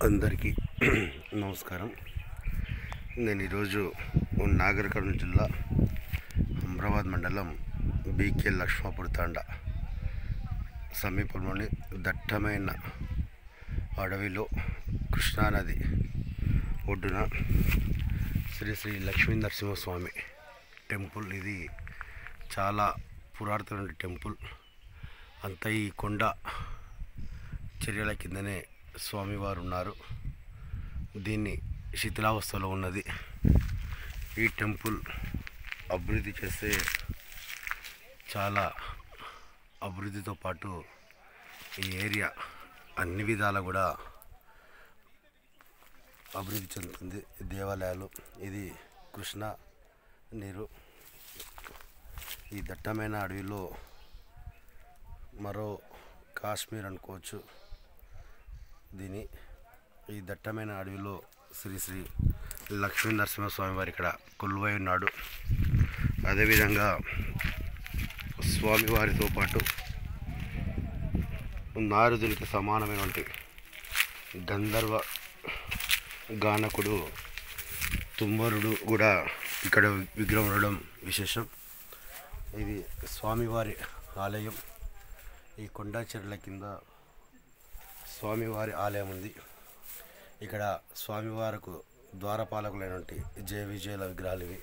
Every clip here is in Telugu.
అందరికీ నమస్కారం. నేను ఈరోజు నాగర్ కర్నూలు జిల్లా అమ్రాబాద్ మండలం బీకే లక్ష్మాపూర్ తాండా సమీపంలోని దట్టమైన అడవిలో కృష్ణానది ఒడ్డున శ్రీ శ్రీ లక్ష్మీ నరసింహస్వామి టెంపుల్. ఇది చాలా పురాతనమైన టెంపుల్. అంతా ఈ కొండ చర్యల కిందనే స్వామివారు ఉన్నారు. దీన్ని శిథిలావస్థలో ఉన్నది. ఈ టెంపుల్ అభివృద్ధి చేస్తే చాలా అభివృద్ధితో పాటు ఈ ఏరియా అన్ని విధాలా కూడా అభివృద్ధి చెందుతుంది. దేవాలయాలు, ఇది కృష్ణా నీరు. ఈ దట్టమైన అడవిలో మరో కాశ్మీర్ అనుకోవచ్చు దీని. ఈ దట్టమైన అడవిలో శ్రీ శ్రీ లక్ష్మీ నరసింహస్వామి వారు ఇక్కడ కొలువై ఉన్నాడు. అదేవిధంగా స్వామివారితో పాటు నారదునికి సమానమైనటువంటి గంధర్వ గానకుడు తుంబరుడు కూడా ఇక్కడ విగ్రహం ఉండడం విశేషం. ఇది స్వామివారి ఆలయం. ఈ కొండ చెర్ల కింద స్వామివారి ఆలయం ఉంది. ఇక్కడ స్వామివారికి ద్వారపాలకులైనటువంటి జయ విజయుల విగ్రహాలు ఇవి.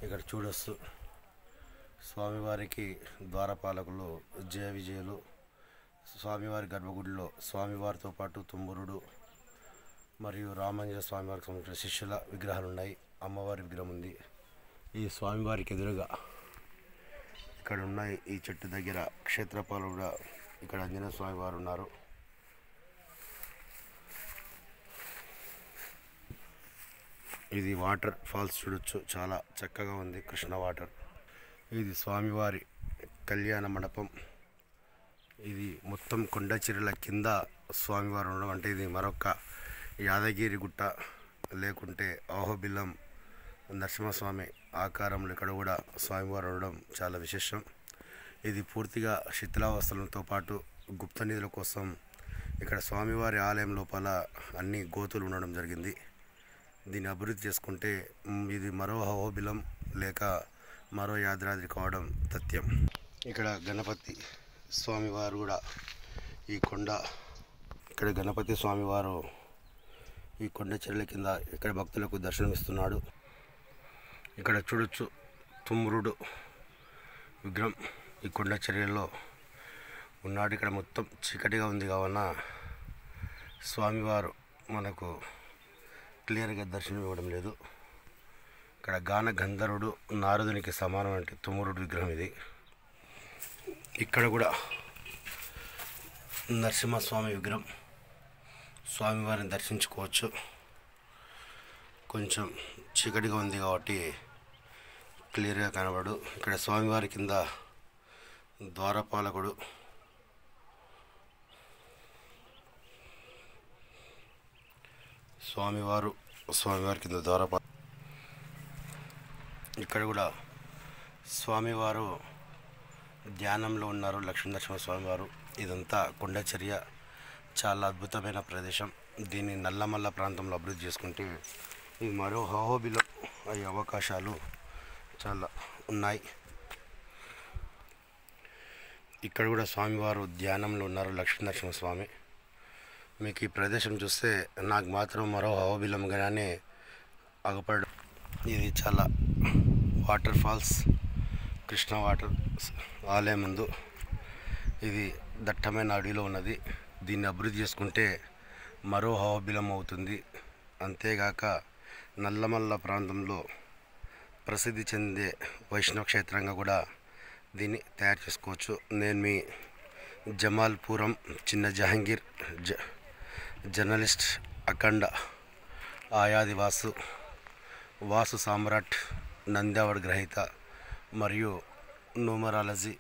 ఇక్కడ చూడొచ్చు స్వామివారికి ద్వారపాలకులు జయ విజయులు. స్వామివారి గర్భగుడిలో స్వామివారితో పాటు తుంబురుడు మరియు రామాంజనేయ స్వామివారికి సంబంధించిన శిష్యుల విగ్రహాలు ఉన్నాయి. అమ్మవారి విగ్రహం ఉంది. ఈ స్వామివారికి ఎదురుగా ఇక్కడ ఉన్నాయి. ఈ చెట్టు దగ్గర క్షేత్రపాలుగా ఇక్కడ ఆంజనేయ స్వామి వారు ఉన్నారు. ఇది వాటర్ ఫాల్స్ చూడొచ్చు, చాలా చక్కగా ఉంది కృష్ణ వాటర్. ఇది స్వామివారి కళ్యాణ మండపం. ఇది మొత్తం కొండ చర్యల కింద స్వామివారు ఉండడం అంటే ఇది మరొక యాదగిరి గుట్ట లేకుంటే అహోబిలం నరసింహస్వామి ఆకారంలో ఇక్కడ కూడా స్వామివారు ఉండడం చాలా విశేషం. ఇది పూర్తిగా శిథిలావస్థలతో పాటు గుప్త నిధుల కోసం ఇక్కడ స్వామివారి ఆలయం లోపల అన్ని గోతులు ఉండడం జరిగింది. దీన్ని అభివృద్ధి చేసుకుంటే ఇది మరో అహోబిలం లేక మరో యాదాద్రి కావడం తథ్యం. ఇక్కడ గణపతి స్వామివారు కూడా ఈ కొండ, ఇక్కడ గణపతి స్వామివారు ఈ కొండ చెర్ల కింద ఇక్కడ భక్తులకు దర్శనమిస్తున్నాడు. ఇక్కడ చూడొచ్చు తుమ్మురుడు విగ్రహం ఈ కొండ చర్యల్లో ఉన్నాడు. ఇక్కడ మొత్తం చీకటిగా ఉంది కావున స్వామివారు మనకు క్లియర్గా దర్శనం ఇవ్వడం లేదు. ఇక్కడ గాన గంధర్వుడు నారదునికి సమానమైన తుమ్మురుడు విగ్రహం ఇది. ఇక్కడ కూడా నరసింహస్వామి విగ్రహం. స్వామివారిని దర్శించుకోవచ్చు. కొంచెం చీకటిగా ఉంది కాబట్టి క్లియర్గా కనబడు. ఇక్కడ స్వామివారి కింద ద్వారపాలకుడు, స్వామివారి కింద ఇక్కడ కూడా స్వామివారు ధ్యానంలో ఉన్నారు. లక్ష్మీ నరసింహ స్వామివారు. ఇదంతా కొండచర్య, చాలా అద్భుతమైన ప్రదేశం. దీన్ని నల్లమల్ల ప్రాంతంలో అభివృద్ధి చేసుకుంటే ఇది మరో అహోబిలం అయ్యే అవకాశాలు చాలా ఉన్నాయి. ఇక్కడ కూడా స్వామివారు ధ్యానంలో ఉన్నారు, లక్ష్మీ నరసింహస్వామి. మీకు ఈ ప్రదేశం చూస్తే నాకు మాత్రం మరో అహోబిలంగానే అగపడడం. ఇది చాలా వాటర్ ఫాల్స్, కృష్ణ వాటర్ ఆలయం ముందు. ఇది దట్టమైన అడవిలో ఉన్నది. దీన్ని అభివృద్ధి చేసుకుంటే మరో అహోబిలం అవుతుంది. అంతేగాక నల్లమల్ల ప్రాంతంలో ప్రసిద్ధి చెందే వైష్ణవ క్షేత్రంగా కూడా దీన్ని తయారు చేసుకోవచ్చు. నేను మీ జమాల్పురం చిన్న జహాంగీర్ జర్నలిస్ట్, అఖండ ఆయాది వాసు సామ్రాట్, నంది అవార్డు గ్రహీత మరియు న్యూమరాలజీ